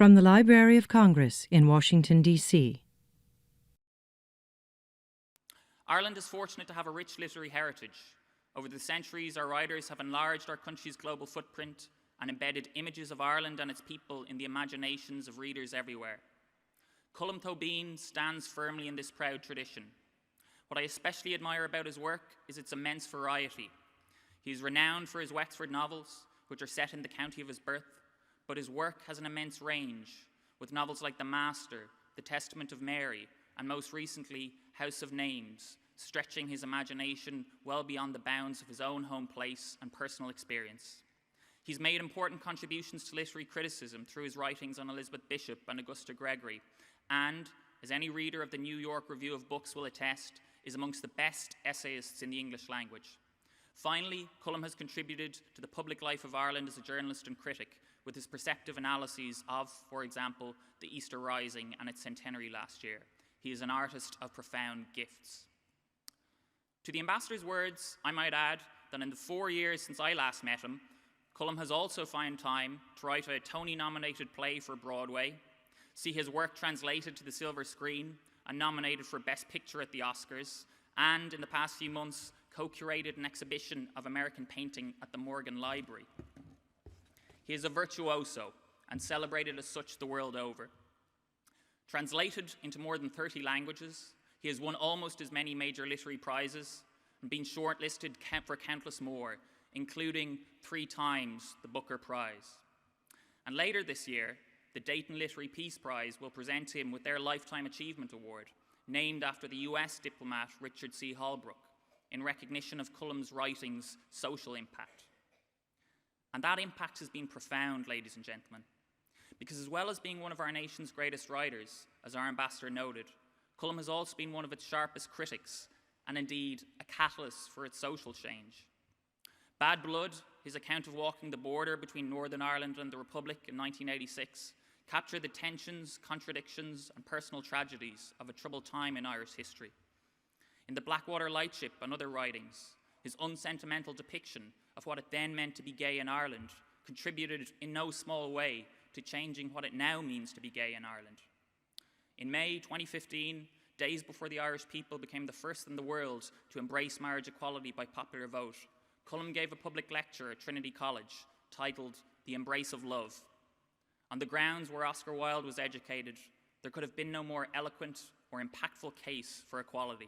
From the Library of Congress in Washington, D.C. Ireland is fortunate to have a rich literary heritage. Over the centuries, our writers have enlarged our country's global footprint and embedded images of Ireland and its people in the imaginations of readers everywhere. Colm Tóibín stands firmly in this proud tradition. What I especially admire about his work is its immense variety. He is renowned for his Wexford novels, which are set in the county of his birth, but his work has an immense range, with novels like The Master, The Testament of Mary, and most recently, House of Names, stretching his imagination well beyond the bounds of his own home place and personal experience. He's made important contributions to literary criticism through his writings on Elizabeth Bishop and Augusta Gregory, and, as any reader of the New York Review of Books will attest, is amongst the best essayists in the English language. Finally, Colm has contributed to the public life of Ireland as a journalist and critic, with his perceptive analyses of, for example, the Easter Rising and its centenary last year. He is an artist of profound gifts. To the ambassador's words, I might add that in the 4 years since I last met him, Colm has also found time to write a Tony-nominated play for Broadway, see his work translated to the silver screen and nominated for Best Picture at the Oscars, and in the past few months, co-curated an exhibition of American painting at the Morgan Library. He is a virtuoso and celebrated as such the world over. Translated into more than 30 languages, he has won almost as many major literary prizes and been shortlisted for countless more, including 3 times the Booker Prize. And later this year, the Dayton Literary Peace Prize will present him with their Lifetime Achievement Award, named after the US diplomat Richard C. Holbrooke, in recognition of Colm's writing's social impact. And that impact has been profound, ladies and gentlemen, because as well as being one of our nation's greatest writers, as our ambassador noted, Colm has also been one of its sharpest critics, and indeed a catalyst for its social change. Bad Blood, his account of walking the border between Northern Ireland and the Republic in 1986, captured the tensions, contradictions, and personal tragedies of a troubled time in Irish history. In The Blackwater Lightship and other writings, his unsentimental depiction of what it then meant to be gay in Ireland contributed in no small way to changing what it now means to be gay in Ireland. In May 2015, days before the Irish people became the first in the world to embrace marriage equality by popular vote, Colm gave a public lecture at Trinity College titled The Embrace of Love. On the grounds where Oscar Wilde was educated, there could have been no more eloquent or impactful case for equality.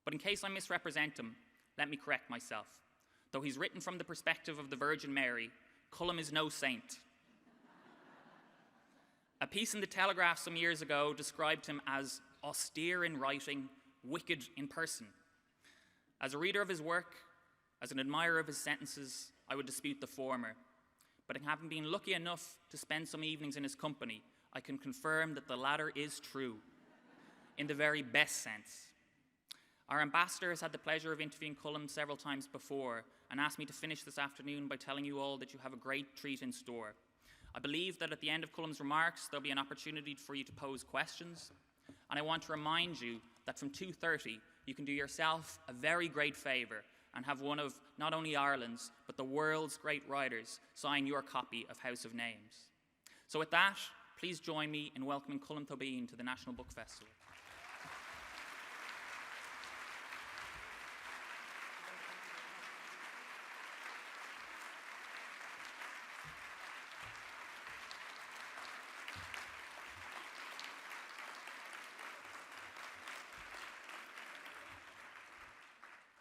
But in case I misrepresent him, let me correct myself. Though he's written from the perspective of the Virgin Mary, Colm is no saint. A piece in The Telegraph some years ago described him as austere in writing, wicked in person. As a reader of his work, as an admirer of his sentences, I would dispute the former. But having been lucky enough to spend some evenings in his company, I can confirm that the latter is true, in the very best sense. Our ambassador has had the pleasure of interviewing Colm several times before and asked me to finish this afternoon by telling you all that you have a great treat in store. I believe that at the end of Colm's remarks, there'll be an opportunity for you to pose questions. And I want to remind you that from 2:30, you can do yourself a very great favor and have one of not only Ireland's, but the world's great writers sign your copy of House of Names. So with that, please join me in welcoming Colm Tóibín to the National Book Festival.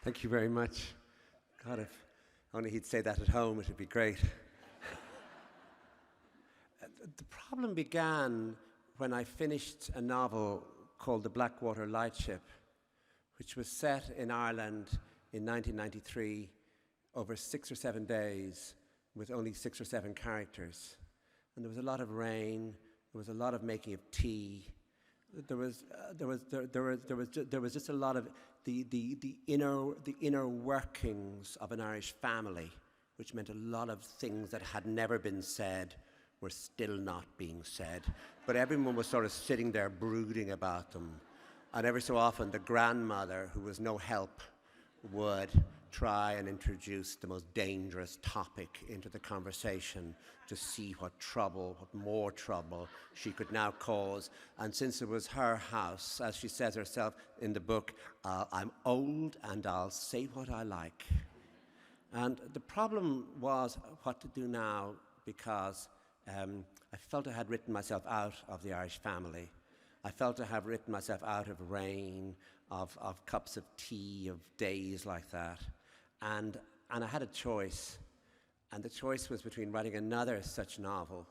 Thank you very much. God, if only he'd say that at home, it would be great. The problem began when I finished a novel called The Blackwater Lightship, which was set in Ireland in 1993 over 6 or 7 days with only 6 or 7 characters. And there was a lot of rain, there was a lot of making of tea, there was just a lot of the inner workings of an Irish family, which meant a lot of things that had never been said were still not being said. But everyone was sort of sitting there brooding about them. And every so often, the grandmother, who was no help, would try and introduce the most dangerous topic into the conversation to see what more trouble she could now cause. And since it was her house, as she says herself in the book, I'm old and I'll say what I like. And the problem was what to do now, because I felt I had written myself out of the Irish family. I felt I have written myself out of rain, of cups of tea, of days like that. And I had a choice. And the choice was between writing another such novel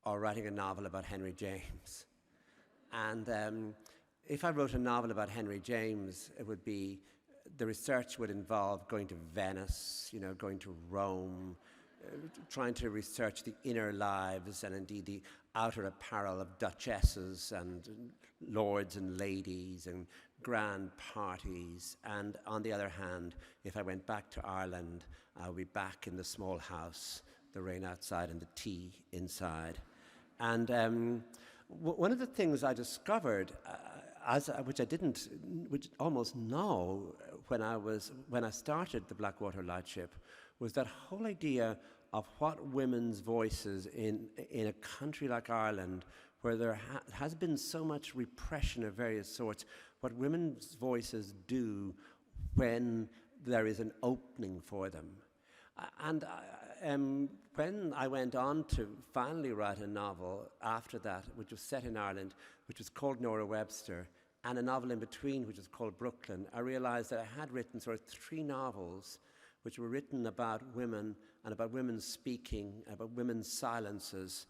or writing a novel about Henry James. And if I wrote a novel about Henry James, it would be, the research would involve going to Venice, going to Rome, trying to research the inner lives and indeed the outer apparel of duchesses and lords and ladies and grand parties. And on the other hand, if I went back to Ireland, I would be back in the small house, the rain outside and the tea inside. And one of the things I discovered, which I didn't almost know when I started the Blackwater Lightship, was that whole idea of what women's voices in a country like Ireland, where there has been so much repression of various sorts, what women's voices do when there is an opening for them. And when I went on to finally write a novel after that, which was set in Ireland, which was called Nora Webster, and a novel in between, which was called Brooklyn, I realized that I had written sort of 3 novels which were written about women and about women speaking, about women's silences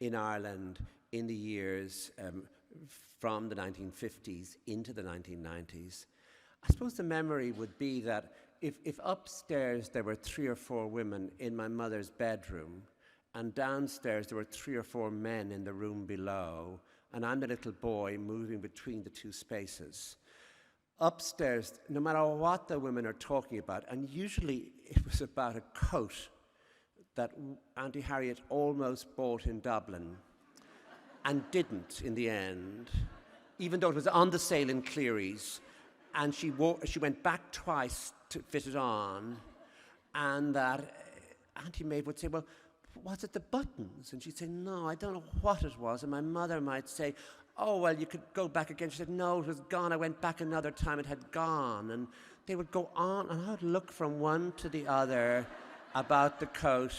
in Ireland in the years from the 1950s into the 1990s. I suppose the memory would be that if upstairs there were 3 or 4 women in my mother's bedroom, and downstairs there were 3 or 4 men in the room below, and I'm the little boy moving between the 2 spaces. Upstairs, no matter what the women are talking about, and usually it was about a coat that Auntie Harriet almost bought in Dublin and didn't in the end, even though it was on the sale in Cleary's, and she went back twice to fit it on, and that Auntie Maeve would say, well, was it the buttons? And she'd say, no, I don't know what it was. And my mother might say, oh, well, you could go back again. She said, no, it was gone. I went back another time. It had gone. And they would go on, and I would look from one to the other about the coat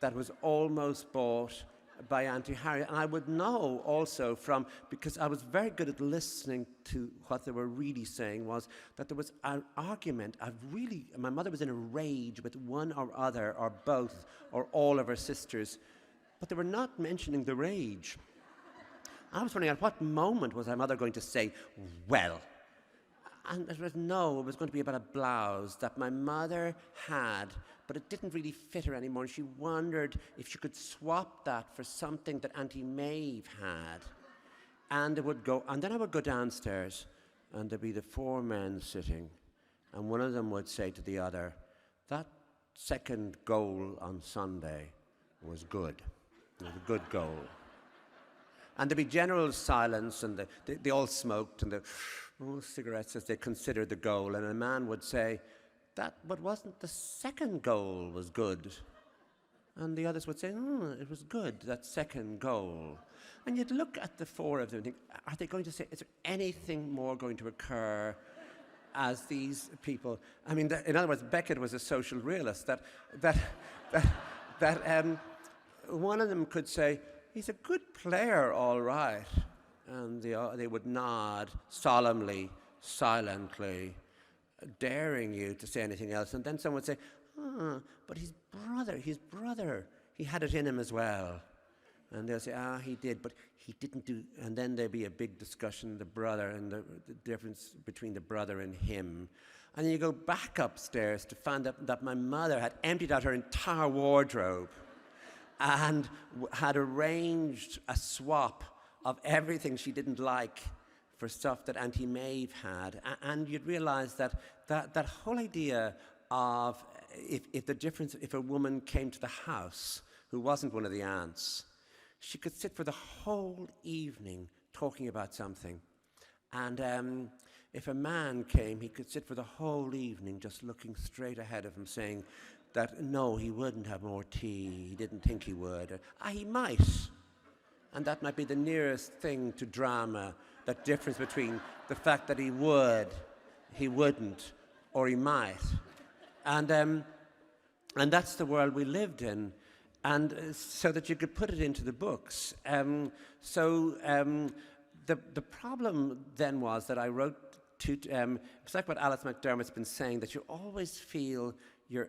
that was almost bought by Auntie Harriet. And I would know also because I was very good at listening to what they were really saying, was that there was an argument. My mother was in a rage with one or other or both or all of her sisters, but they were not mentioning the rage. I was wondering at what moment was my mother going to say, well, and it was going to be about a blouse that my mother had, but it didn't really fit her anymore. And she wondered if she could swap that for something that Auntie Maeve had. And then I would go downstairs, and there'd be the 4 men sitting, and one of them would say to the other, that second goal on Sunday was good. It was a good goal. And there'd be general silence, and they all smoked and cigarettes as they considered the goal. And a man would say, but wasn't the second goal was good? And the others would say, it was good, that second goal. And you'd look at the 4 of them and think, are they going to say, is there anything more going to occur as these people? I mean, in other words, Beckett was a social realist, that one of them could say, he's a good player, all right. And they would nod solemnly, silently, daring you to say anything else. And then someone would say, but his brother, he had it in him as well. And they'll say, he did, but he didn't do. And then there'd be a big discussion, the brother and the difference between the brother and him. And then you go back upstairs to find that my mother had emptied out her entire wardrobe and had arranged a swap of everything she didn't like for stuff that Auntie Maeve had. And you'd realize that whole idea of if a woman came to the house who wasn't one of the aunts, she could sit for the whole evening talking about something. And if a man came, he could sit for the whole evening just looking straight ahead of him, saying that no, he wouldn't have more tea, he didn't think he would. Or, he might. And that might be the nearest thing to drama, that difference between the fact that he would, he wouldn't, or he might. And that's the world we lived in. And so that you could put it into the books. The problem then was that I wrote it's like what Alice McDermott's been saying, that you always feel you're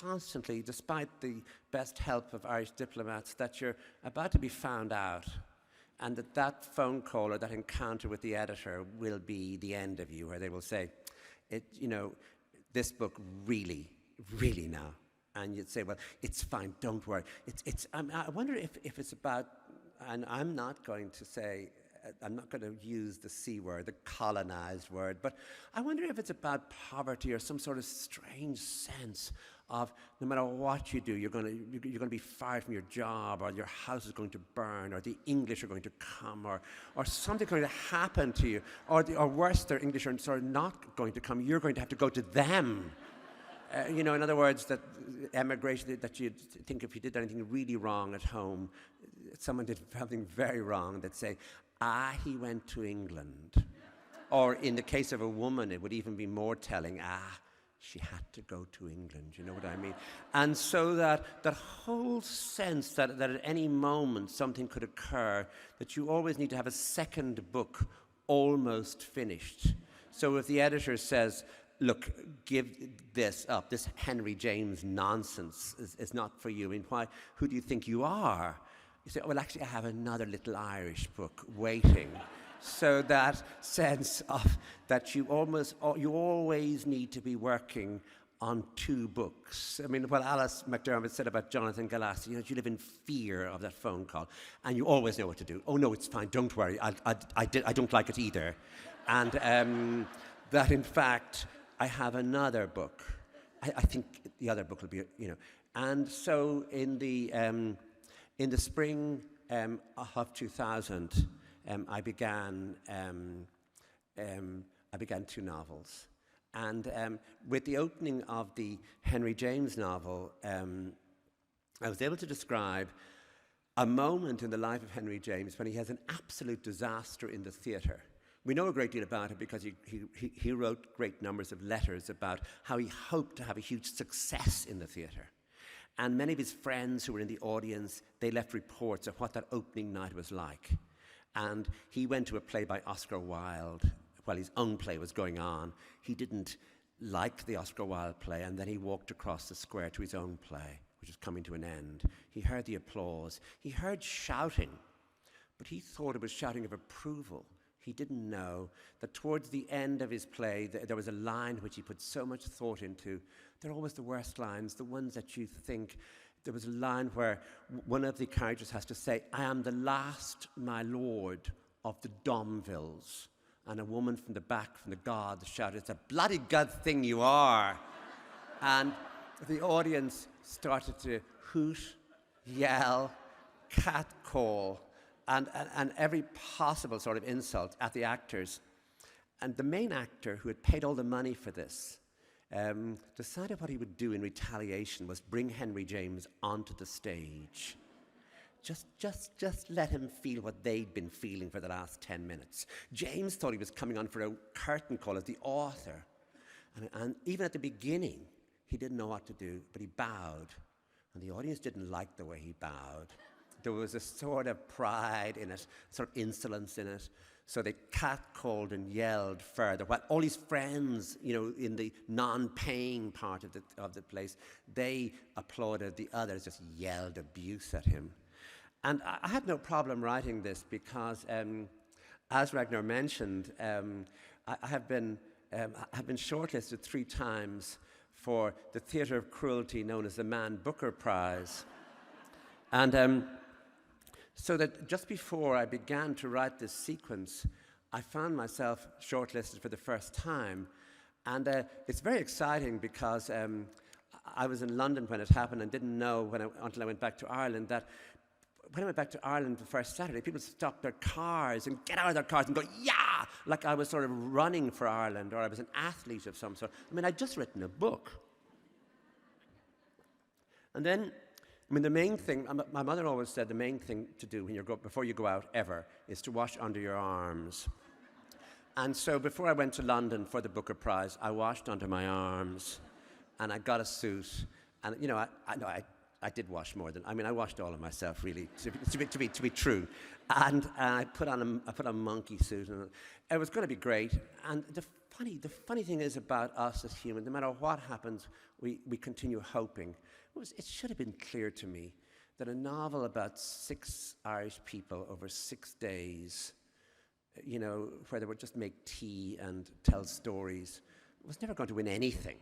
constantly, despite the best help of Irish diplomats, that you're about to be found out, and that phone call or that encounter with the editor will be the end of you, where they will say, this book really now. And you'd say, well, it's fine, don't worry. I wonder if it's about, and I'm not going to use the C word, the colonized word, but I wonder if it's about poverty or some sort of strange sense of no matter what you do, you're going to be fired from your job, or your house is going to burn, or the English are going to come, or something's going to happen to you, or worse, the English are sort of not going to come. You're going to have to go to them. In other words, that emigration, that you'd think if you did anything really wrong at home, someone did something very wrong, they'd say, he went to England. Or in the case of a woman, it would even be more telling, she had to go to England, you know what I mean? And so that whole sense that at any moment something could occur, that you always need to have a second book almost finished. So if the editor says, look, give this up, this Henry James nonsense is not for you. I mean, who do you think you are? You say, well, actually, I have another little Irish book waiting. So that sense of that you always need to be working on two books. I mean, what Alice McDermott said about Jonathan Galassi, you live in fear of that phone call, and you always know what to do. Oh, no, it's fine, don't worry, I don't like it either. And that, in fact, I have another book. I think the other book will be, And so in the spring of 2000, I began two novels. And with the opening of the Henry James novel, I was able to describe a moment in the life of Henry James when he has an absolute disaster in the theatre. We know a great deal about it because he wrote great numbers of letters about how he hoped to have a huge success in the theatre. And many of his friends who were in the audience, they left reports of what that opening night was like. And he went to a play by Oscar Wilde while his own play was going on. He didn't like the Oscar Wilde play, and then he walked across the square to his own play, which was coming to an end. He heard the applause. He heard shouting, but he thought it was shouting of approval. He didn't know that towards the end of his play, there was a line which he put so much thought into. They're always the worst lines, the ones that you think. There was a line where one of the characters has to say, I am the last, my lord, of the Domvilles. And a woman from the back, from the gods, shouted, it's a bloody good thing you are. And the audience started to hoot, yell, catcall, and every possible sort of insult at the actors. And the main actor, who had paid all the money for this, decided what he would do in retaliation was bring Henry James onto the stage. Just let him feel what they'd been feeling for the last 10 minutes. James thought he was coming on for a curtain call as the author. And even at the beginning, he didn't know what to do, but he bowed. And the audience didn't like the way he bowed. There was a sort of pride in it, sort of insolence in it. So they catcalled and yelled further. While all his friends, in the non-paying part of the place, they applauded. The others just yelled abuse at him. And I had no problem writing this because, as Ragnar mentioned, I have been shortlisted 3 times for the Theatre of Cruelty known as the Man Booker Prize. And so that just before I began to write this sequence, I found myself shortlisted for the first time. And it's very exciting because I was in London when it happened and didn't know until I went back to Ireland that when I went back to Ireland the first Saturday, people stopped their cars and get out of their cars and go, yeah, like I was sort of running for Ireland or I was an athlete of some sort. I mean, I'd just written a book. And then, I mean, the main thing, my mother always said the main thing to do when before you go out ever is to wash under your arms. And so before I went to London for the Booker Prize, I washed under my arms and I got a suit. And, you know, I did wash more than, I mean, I washed all of myself, really, to be true. And I put on a monkey suit, and it was going to be great. And the funny thing is about us as humans, no matter what happens, we continue hoping. It should have been clear to me that a novel about 6 Irish people over 6 days, you know, where they would just make tea and tell stories, was never going to win anything.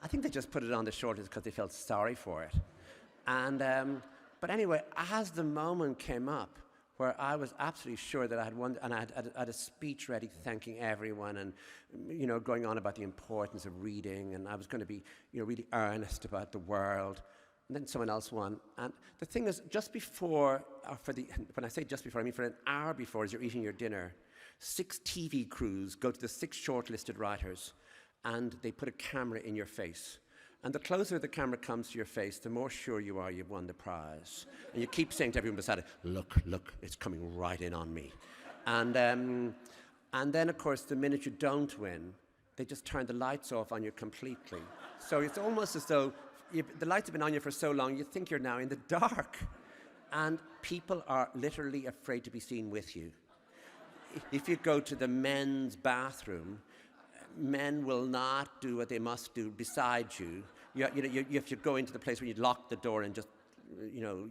I think they just put it on the shortlist because they felt sorry for it. And, but anyway, as the moment came up where I was absolutely sure that I had won, and I had a speech ready thanking everyone and, you know, going on about the importance of reading, and I was going to be, you know, really earnest about the world. And then someone else won. And the thing is, just before, when I say just before, I mean for an hour before, as you're eating your dinner, 6 TV crews go to the 6 shortlisted writers, and they put a camera in your face. And the closer the camera comes to your face, the more sure you are you've won the prize. And you keep saying to everyone beside it, look, it's coming right in on me. And then, of course, the minute you don't win, they just turn the lights off on you completely. So it's almost as though the lights have been on you for so long, you think you're now in the dark. And people are literally afraid to be seen with you. If you go to the men's bathroom, men will not do what they must do beside you. You have to go into the place where you lock the door and just, you know,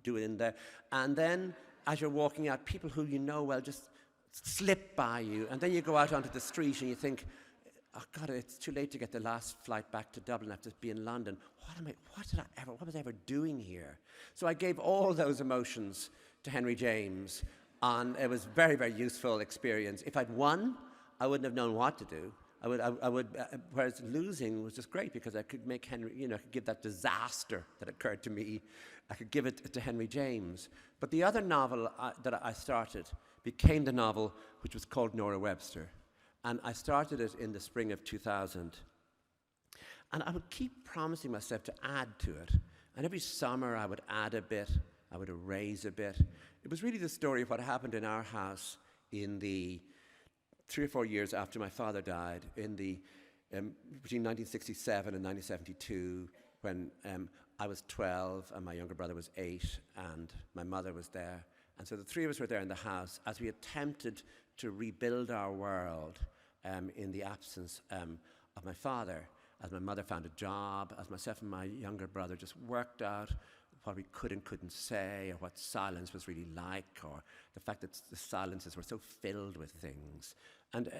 do it in there. And then, as you're walking out, people who you know well just slip by you. And then you go out onto the street and you think, oh God, it's too late to get the last flight back to Dublin. I have to be in London. What was I ever doing here? So I gave all those emotions to Henry James. And it was very, very useful experience. If I'd won, I wouldn't have known what to do. Whereas losing was just great because I could make Henry, you know, I could give that disaster that occurred to me, I could give it to Henry James. But the other novel that I started became the novel which was called Nora Webster. And I started it in the spring of 2000. And I would keep promising myself to add to it. And every summer I would add a bit, I would erase a bit. It was really the story of what happened in our house in the 3 or 4 years after my father died, in the between 1967 and 1972, when I was 12 and my younger brother was 8 and my mother was there. And so the 3 of us were there in the house as we attempted to rebuild our world in the absence of my father, as my mother found a job, as myself and my younger brother just worked out what we could and couldn't say, or what silence was really like, or the fact that the silences were so filled with things. And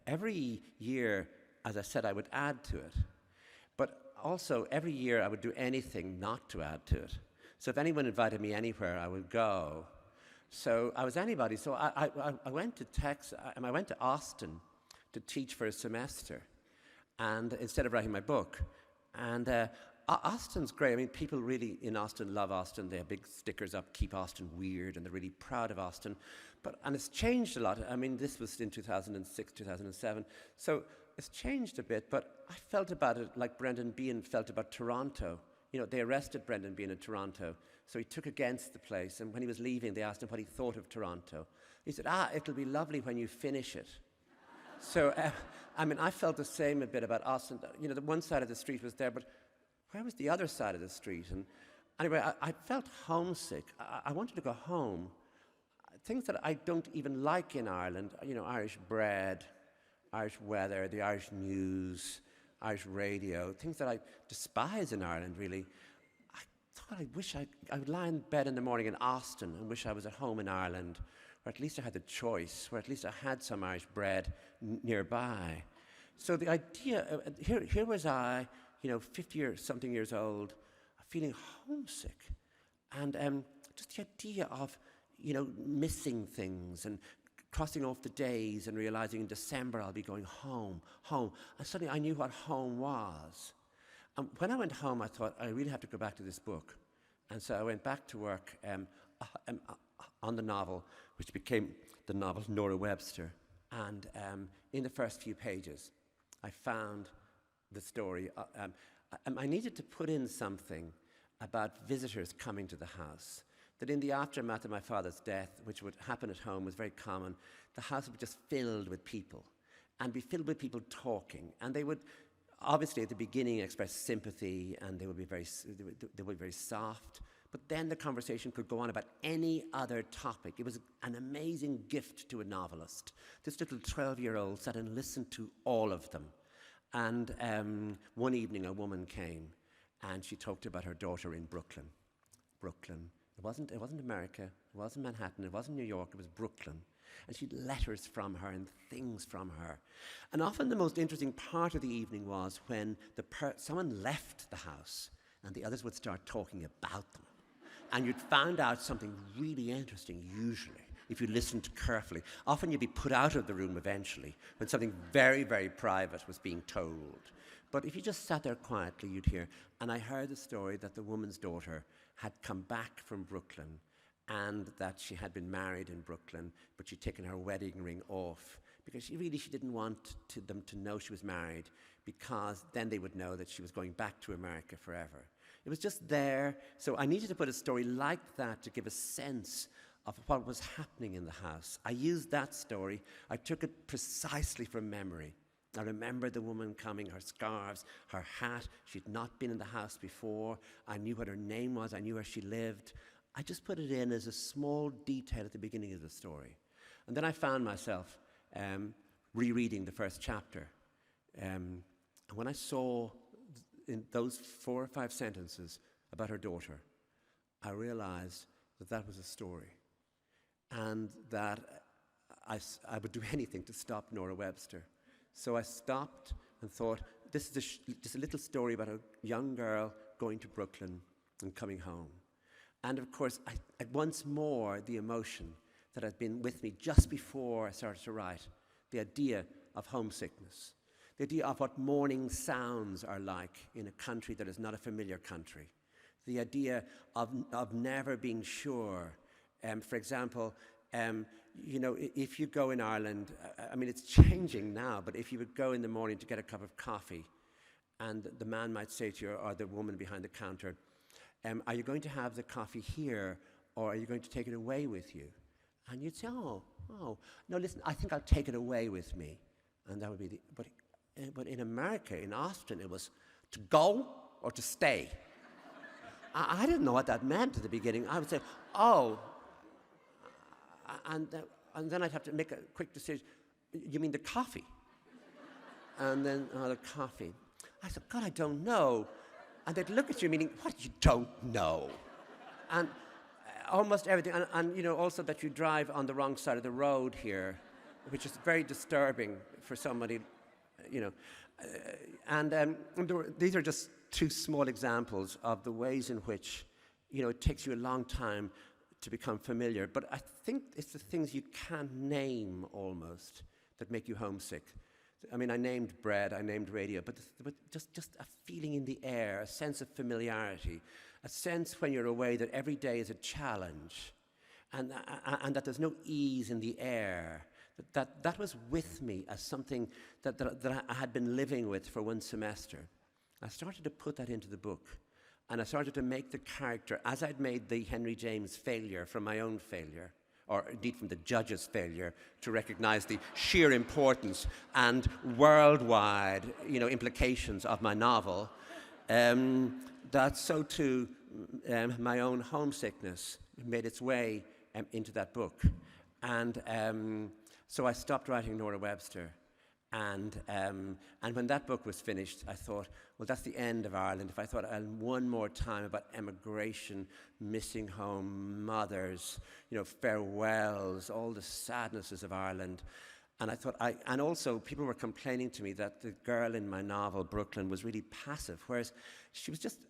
every year, as I said, I would add to it. But also, every year I would do anything not to add to it. So if anyone invited me anywhere, I would go. So I was anybody. So I went to Texas, I went to Austin to teach for a semester, and instead of writing my book. And Austin's great. I mean, people really in Austin love Austin. They have big stickers up, keep Austin weird, and they're really proud of Austin. And it's changed a lot. I mean, this was in 2006, 2007. So it's changed a bit, but I felt about it like Brendan Behan felt about Toronto. You know, they arrested Brendan Behan in Toronto, so he took against the place, and when he was leaving, they asked him what he thought of Toronto. He said, it'll be lovely when you finish it. So, I mean, I felt the same a bit about Austin. You know, the one side of the street was there, but where was the other side of the street? And anyway, I felt homesick. I wanted to go home. Things that I don't even like in Ireland, you know, Irish bread, Irish weather, the Irish news, Irish radio, things that I despise in Ireland, really. I thought I would lie in bed in the morning in Austin and wish I was at home in Ireland, where at least I had the choice, where at least I had some Irish bread nearby. So the idea, here was I, you know, 50 or something years old, feeling homesick. And just the idea of, you know, missing things and crossing off the days and realizing in December I'll be going home. And suddenly I knew what home was. And when I went home, I thought, I really have to go back to this book. And so I went back to work on the novel, which became the novel Nora Webster. And in the first few pages, I found the story. I needed to put in something about visitors coming to the house. That in the aftermath of my father's death, which would happen at home, was very common, the house would be just filled with people, and be filled with people talking. And they would, obviously at the beginning, express sympathy, and they would be very soft. But then the conversation could go on about any other topic. It was an amazing gift to a novelist. This little 12-year-old sat and listened to all of them. And one evening a woman came, and she talked about her daughter in Brooklyn. Brooklyn. It wasn't America, it wasn't Manhattan, it wasn't New York, it was Brooklyn. And she had letters from her and things from her. And often the most interesting part of the evening was when someone left the house and the others would start talking about them. And you'd find out something really interesting, usually, if you listened carefully. Often you'd be put out of the room eventually when something very, very private was being told. But if you just sat there quietly, you'd hear. And I heard the story that the woman's daughter had come back from Brooklyn, and that she had been married in Brooklyn, but she'd taken her wedding ring off because she didn't want them to know she was married, because then they would know that she was going back to America forever. It was just there. So I needed to put a story like that to give a sense of what was happening in the house. I used that story. I took it precisely from memory. I remember the woman coming, her scarves, her hat. She'd not been in the house before. I knew what her name was. I knew where she lived. I just put it in as a small detail at the beginning of the story. And then I found myself rereading the first chapter. And when I saw in those 4 or 5 sentences about her daughter, I realized that that was a story. And that I would do anything to stop Nora Webster. So I stopped and thought, this is just a little story about a young girl going to Brooklyn and coming home. And of course, once more, the emotion that had been with me just before I started to write, the idea of homesickness, the idea of what morning sounds are like in a country that is not a familiar country, the idea of never being sure. For example, if you go in Ireland, I mean, it's changing now, but if you would go in the morning to get a cup of coffee, and the man might say to you, or the woman behind the counter, are you going to have the coffee here, or are you going to take it away with you? And you'd say, no, listen, I think I'll take it away with me. And that would be but in America, in Austin, it was to go or to stay. I didn't know what that meant at the beginning. I would say, and then I'd have to make a quick decision. You mean the coffee? And then, the coffee. I said, God, I don't know. And they'd look at you meaning, what, you don't know? And almost everything. And also that you drive on the wrong side of the road here, which is very disturbing for somebody, these are just 2 small examples of the ways in which, it takes you a long time to become familiar. But I think it's the things you can't name almost that make you homesick. I mean, I named bread, I named radio, but just a feeling in the air, a sense of familiarity, a sense when you're away that every day is a challenge, and that there's no ease in the air. That was with me as something that I had been living with for 1 semester. I started to put that into the book, and I started to make the character, as I'd made the Henry James failure from my own failure, or indeed from the judge's failure to recognize the sheer importance and worldwide, implications of my novel, that so too my own homesickness made its way into that book. And so I stopped writing Nora Webster. And when that book was finished, I thought, well, that's the end of Ireland. If I thought one more time about emigration, missing home, mothers, farewells, all the sadnesses of Ireland, And I thought, and also people were complaining to me that the girl in my novel, Brooklyn, was really passive, whereas she was just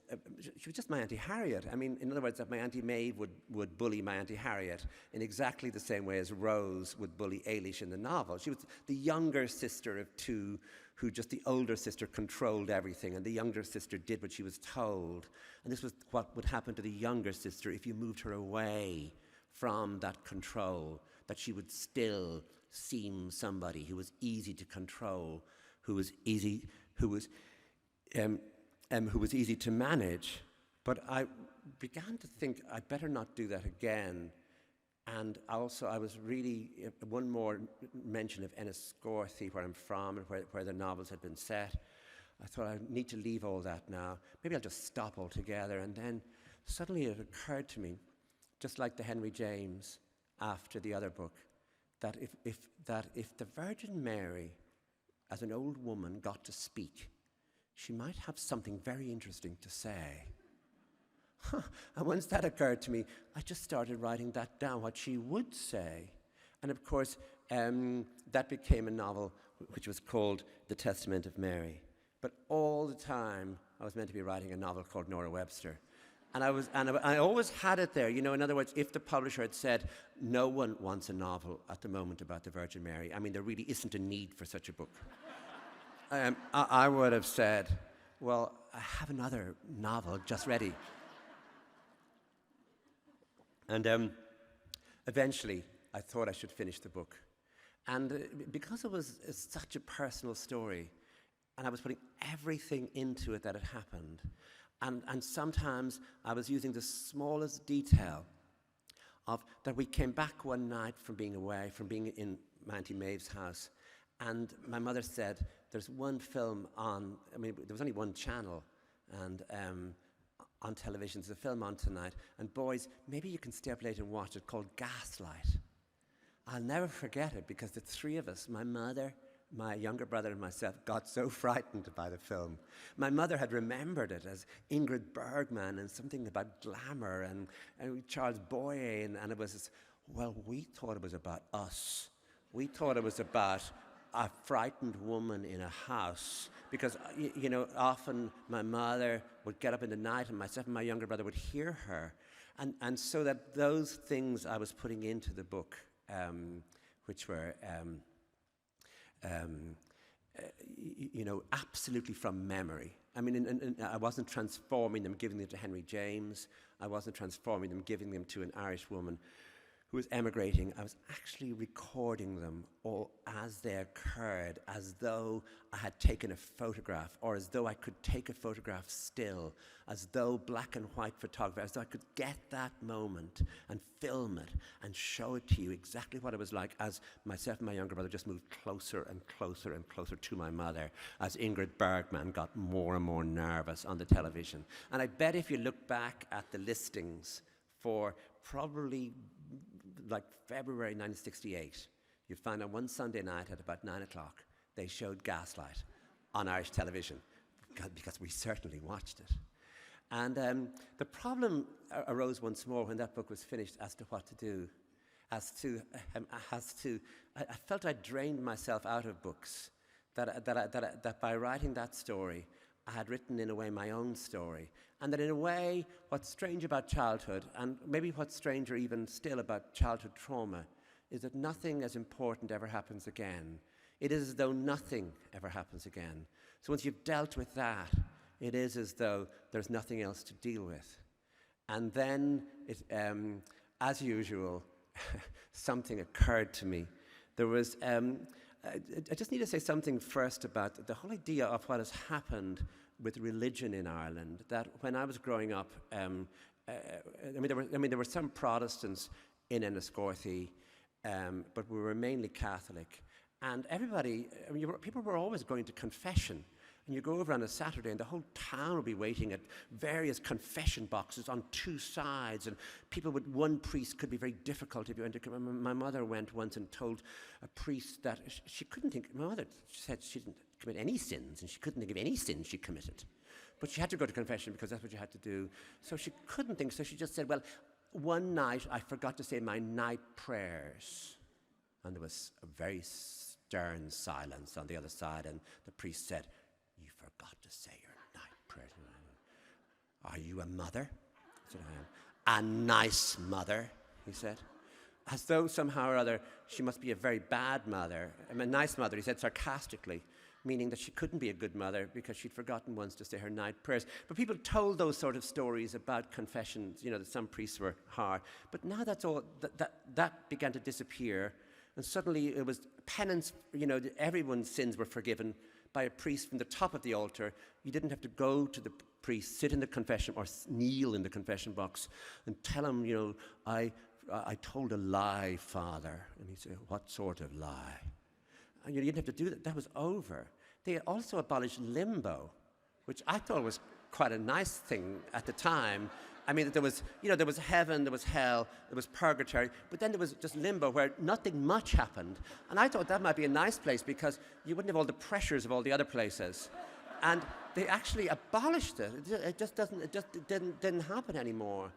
my Auntie Harriet. I mean, in other words, that my Auntie Maeve would bully my Auntie Harriet in exactly the same way as Rose would bully Ailish in the novel. She was the younger sister of two, who just the older sister controlled everything, and the younger sister did what she was told. And this was what would happen to the younger sister if you moved her away from that control, that she would still seem somebody who was easy to control, who was easy to manage. But I began to think I'd better not do that again. And also I was really, one more mention of Enniscorthy, where I'm from and where the novels had been set. I thought I need to leave all that now. Maybe I'll just stop altogether. And then suddenly it occurred to me, just like the Henry James after the other book, that if the Virgin Mary, as an old woman, got to speak, she might have something very interesting to say. And once that occurred to me, I just started writing that down, what she would say. And of course, that became a novel which was called The Testament of Mary. But all the time, I was meant to be writing a novel called Nora Webster. And I always had it there. You know, in other words, if the publisher had said, no one wants a novel at the moment about the Virgin Mary, I mean, there really isn't a need for such a book. I would have said, well, I have another novel just ready. And eventually, I thought I should finish the book. And because it was such a personal story, and I was putting everything into it that had happened, and sometimes I was using the smallest detail of that we came back one night from being away, from being in my Auntie Maeve's house, and my mother said, there's one film on, I mean, there was only one channel, and on television, there's a film on tonight, and boys, maybe you can stay up late and watch it, called Gaslight. I'll never forget it, because the three of us, my mother, my younger brother and myself, got so frightened by the film. My mother had remembered it as Ingrid Bergman and something about glamour and Charles Boyer, and it was, well, we thought it was about us. We thought it was about a frightened woman in a house, because, you know, often my mother would get up in the night and myself and my younger brother would hear her. And so that those things I was putting into the book, which were you know, absolutely from memory. I mean, and I wasn't transforming them, giving them to Henry James. I wasn't transforming them, giving them to an Irish woman who was emigrating. I was actually recording them all as they occurred, as though I had taken a photograph, or as though I could take a photograph still, as though black and white photography, as though I could get that moment and film it and show it to you exactly what it was like, as myself and my younger brother just moved closer and closer and closer to my mother, as Ingrid Bergman got more and more nervous on the television. And I bet if you look back at the listings for probably like February 1968, you find on one Sunday night at about 9 o'clock, they showed Gaslight on Irish television, because we certainly watched it. And the problem arose once more when that book was finished as to what to do. I felt I drained myself out of books, that by writing that story, I had written in a way my own story, and that in a way what's strange about childhood, and maybe what's stranger even still about childhood trauma, is that nothing as important ever happens again. It is as though nothing ever happens again. So once you've dealt with that, it is as though there's nothing else to deal with. And then, as usual, something occurred to me. There was, I just need to say something first about the whole idea of what has happened with religion in Ireland. That when I was growing up, there were some Protestants in Enniscorthy, but we were mainly Catholic. And everybody, people were always going to confession. And you go over on a Saturday and the whole town will be waiting at various confession boxes on two sides, and people with one priest could be very difficult if you went to. My mother went once and told a priest that she couldn't think. My mother said she didn't commit any sins, and she couldn't think of any sins she committed. But she had to go to confession because that's what you had to do. So she couldn't think, so she just said, well, one night I forgot to say my night prayers. And there was a very stern silence on the other side, and the priest said, "You forgot to say your night prayer." "Are you a mother?" I said, "I am." "A nice mother," he said. As though somehow or other she must be a very bad mother. A nice mother, he said sarcastically, meaning that she couldn't be a good mother because she'd forgotten once to say her night prayers. But people told those sort of stories about confessions, that some priests were hard. But now that's all, that began to disappear. And suddenly it was penance, everyone's sins were forgiven by a priest from the top of the altar. You didn't have to go to the priest, sit in the confession or kneel in the confession box and tell him, I told a lie, Father. And he'd say, "What sort of lie?" And you didn't have to do that. That was over. They also abolished limbo, which I thought was quite a nice thing at the time. I mean, there was heaven, there was hell, there was purgatory, but then there was just limbo where nothing much happened. And I thought that might be a nice place because you wouldn't have all the pressures of all the other places. And they actually abolished it. It just didn't happen anymore.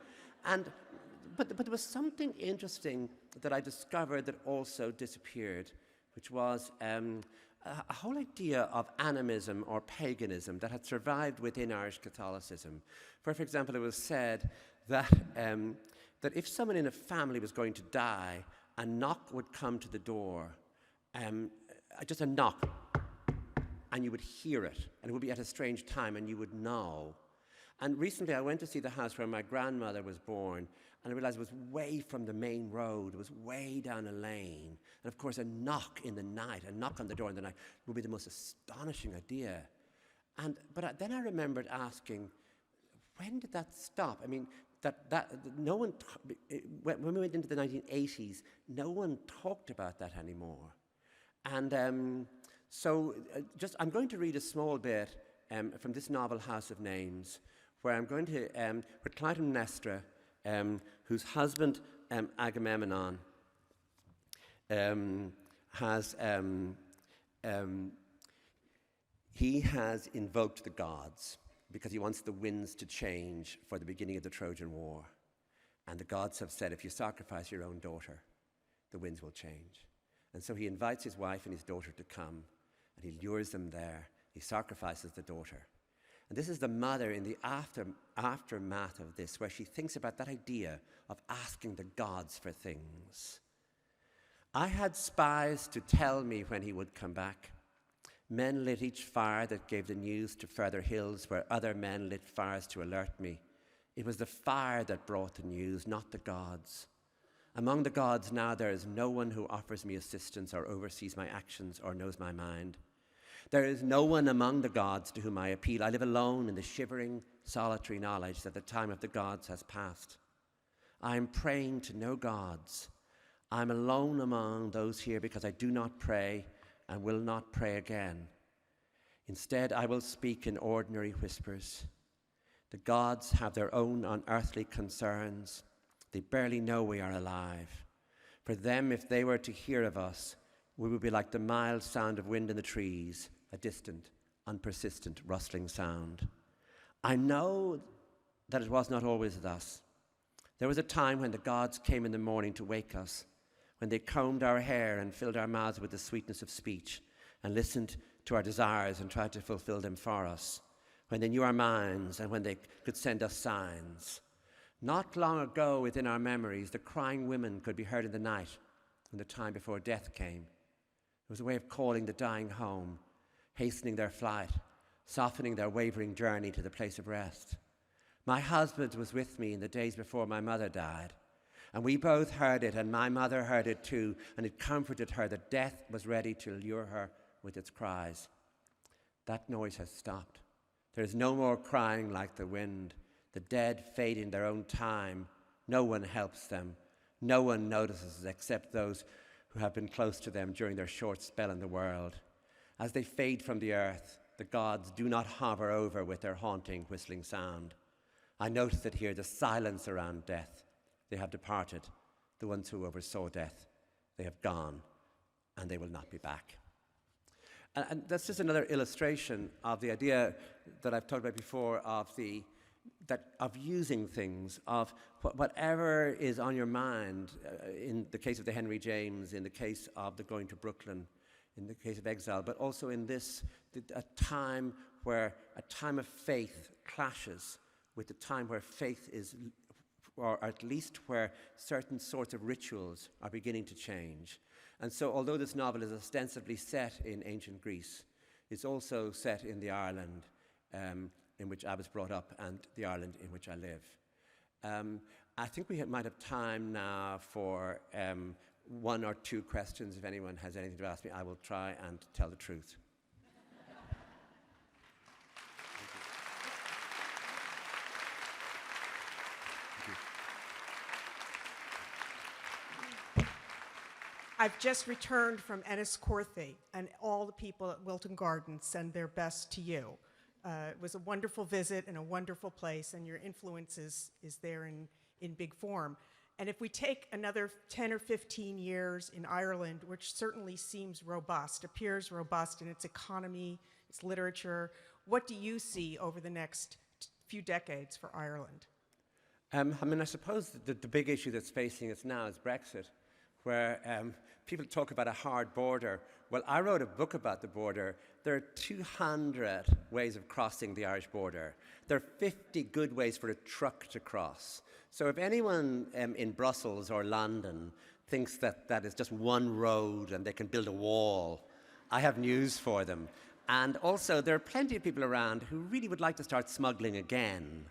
But there was something interesting that I discovered that also disappeared, which was a whole idea of animism or paganism that had survived within Irish Catholicism. For example, it was said that if someone in a family was going to die, a knock would come to the door, just a knock, and you would hear it, and it would be at a strange time, and you would know. And recently I went to see the house where my grandmother was born, and I realized it was way from the main road. It was way down a lane. And of course, a knock in the night, a knock on the door in the night would be the most astonishing idea. But then I remembered asking, when did that stop? I mean, that no one, when we went into the 1980s, no one talked about that anymore. And so I'm going to read a small bit from this novel, House of Names, where I'm going to, where Clytemnestra, whose husband Agamemnon has invoked the gods because he wants the winds to change for the beginning of the Trojan War. And the gods have said, if you sacrifice your own daughter, the winds will change. And so he invites his wife and his daughter to come, and he lures them there. He sacrifices the daughter. And this is the mother in the aftermath of this, where she thinks about that idea of asking the gods for things. "I had spies to tell me when he would come back. Men lit each fire that gave the news to further hills, where other men lit fires to alert me. It was the fire that brought the news, not the gods. Among the gods now there is no one who offers me assistance or oversees my actions or knows my mind. There is no one among the gods to whom I appeal. I live alone in the shivering, solitary knowledge that the time of the gods has passed. I am praying to no gods. I am alone among those here because I do not pray and will not pray again. Instead, I will speak in ordinary whispers. The gods have their own unearthly concerns. They barely know we are alive. For them, if they were to hear of us, we would be like the mild sound of wind in the trees, a distant, unpersistent, rustling sound. I know that it was not always thus. There was a time when the gods came in the morning to wake us, when they combed our hair and filled our mouths with the sweetness of speech and listened to our desires and tried to fulfill them for us, when they knew our minds and when they could send us signs. Not long ago, within our memories, the crying women could be heard in the night when the time before death came. It was a way of calling the dying home, hastening their flight, softening their wavering journey to the place of rest. My husband was with me in the days before my mother died, and we both heard it, and my mother heard it too, and it comforted her that death was ready to lure her with its cries. That noise has stopped. There is no more crying like the wind, the dead fade in their own time. No one helps them. No one notices except those who have been close to them during their short spell in the world. As they fade from the earth, the gods do not hover over with their haunting, whistling sound. I notice it here, the silence around death. They have departed. The ones who oversaw death, they have gone, and they will not be back. And that's just another illustration of the idea that I've talked about before of using things, of whatever is on your mind, in the case of the Henry James, in the case of the going to Brooklyn, in the case of exile, but also in this, a time where a time of faith clashes with the time where faith is, or at least where certain sorts of rituals are beginning to change. And so although this novel is ostensibly set in ancient Greece, it's also set in the Ireland in which I was brought up and the Ireland in which I live. I think we might have time now for one or two questions. If anyone has anything to ask me, I will try and tell the truth. I've just returned from Enniscorthy, and all the people at Wilton Gardens send their best to you. It was a wonderful visit and a wonderful place, and your influence is there in big form. And if we take another 10 or 15 years in Ireland, which certainly seems robust, appears robust in its economy, its literature, what do you see over the next few decades for Ireland? I mean, I suppose the big issue that's facing us now is Brexit, where people talk about a hard border. Well, I wrote a book about the border. There are 200 ways of crossing the Irish border. There are 50 good ways for a truck to cross. So if anyone in Brussels or London thinks that that is just one road and they can build a wall, I have news for them. And also, there are plenty of people around who really would like to start smuggling again,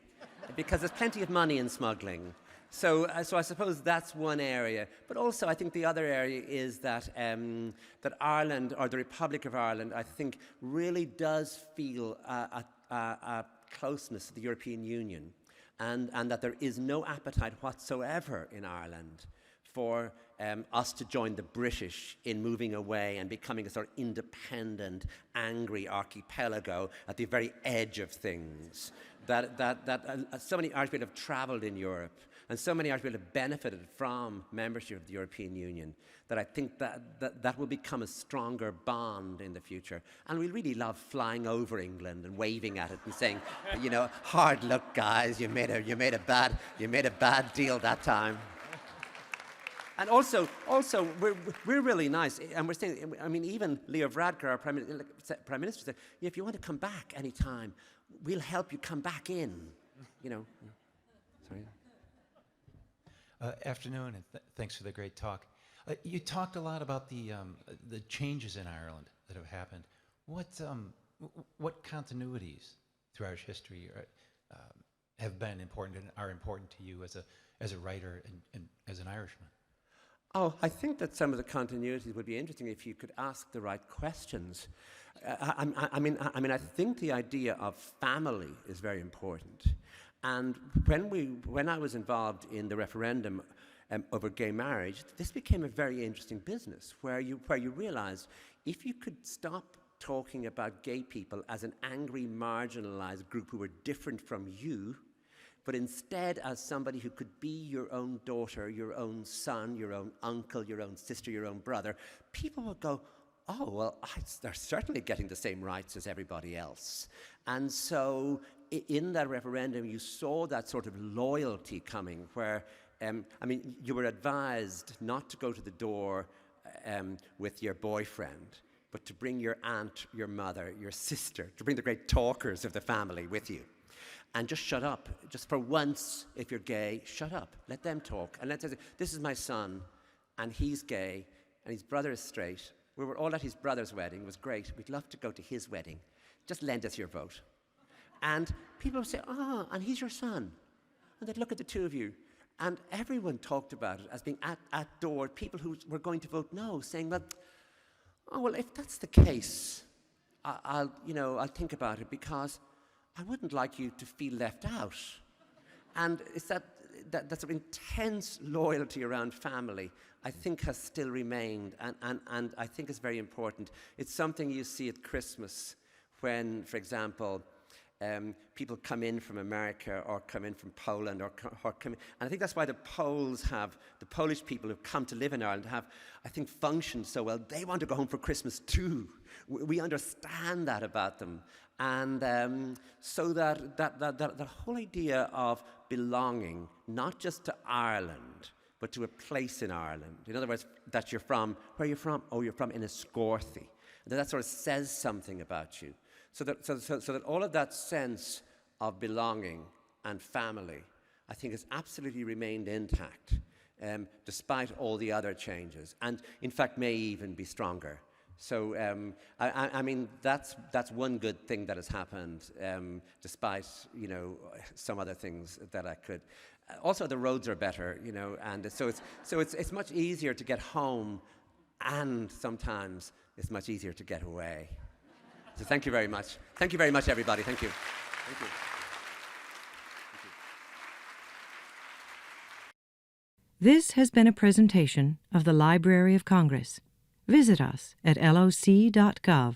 because there's plenty of money in smuggling. So I suppose that's one area. But also, I think the other area is that that Ireland, or the Republic of Ireland, I think really does feel a closeness to the European Union, and that there is no appetite whatsoever in Ireland for us to join the British in moving away and becoming a sort of independent, angry archipelago at the very edge of things. That so many Irish people have travelled in Europe, and so many Irish people have benefited from membership of the European Union, that I think that will become a stronger bond in the future. And we really love flying over England and waving at it and saying, you know, hard luck, guys, you made a bad deal that time. And also, we're really nice, and we're saying, I mean, even Leo Varadkar, our Prime Minister, said, if you want to come back any time, we'll help you come back in, you know. Sorry. Afternoon, and thanks for the great talk. You talked a lot about the changes in Ireland that have happened. What continuities through Irish history have been important and are important to you as a writer and as an Irishman? Oh, I think that some of the continuities would be interesting if you could ask the right questions. I mean, I think the idea of family is very important. And when I was involved in the referendum over gay marriage, this became a very interesting business, where you realized if you could stop talking about gay people as an angry, marginalized group who were different from you, but instead as somebody who could be your own daughter, your own son, your own uncle, your own sister, your own brother, people would go, oh, well, they're certainly getting the same rights as everybody else. And so in that referendum, you saw that sort of loyalty coming, where, I mean, you were advised not to go to the door with your boyfriend, but to bring your aunt, your mother, your sister, to bring the great talkers of the family with you. And just shut up. Just for once, if you're gay, shut up. Let them talk. And let's say, this is my son, and he's gay, and his brother is straight. We were all at his brother's wedding. It was great. We'd love to go to his wedding. Just lend us your vote. And people would say, and he's your son. And they'd look at the two of you. And everyone talked about it as being at door, people who were going to vote no, saying, well, if that's the case, I'll think about it, because I wouldn't like you to feel left out. And it's that sort of intense loyalty around family, I think, has still remained, and I think is very important. It's something you see at Christmas when, for example, people come in from America or come in from Poland or come in. And I think that's why the Polish people who've come to live in Ireland have, I think, functioned so well. They want to go home for Christmas too. We understand that about them. And so that whole idea of belonging, not just to Ireland, but to a place in Ireland. In other words, that you're from, where you're from? Oh, you're from Enniscorthy. that sort of says something about you. So that all of that sense of belonging and family, I think, has absolutely remained intact, despite all the other changes, and in fact may even be stronger. So, I mean, that's one good thing that has happened, despite, you know, some other things that I could. Also, the roads are better, you know, and so it's much easier to get home, and sometimes it's much easier to get away. So thank you very much. Thank you very much, everybody. Thank you. Thank you. This has been a presentation of the Library of Congress. Visit us at loc.gov.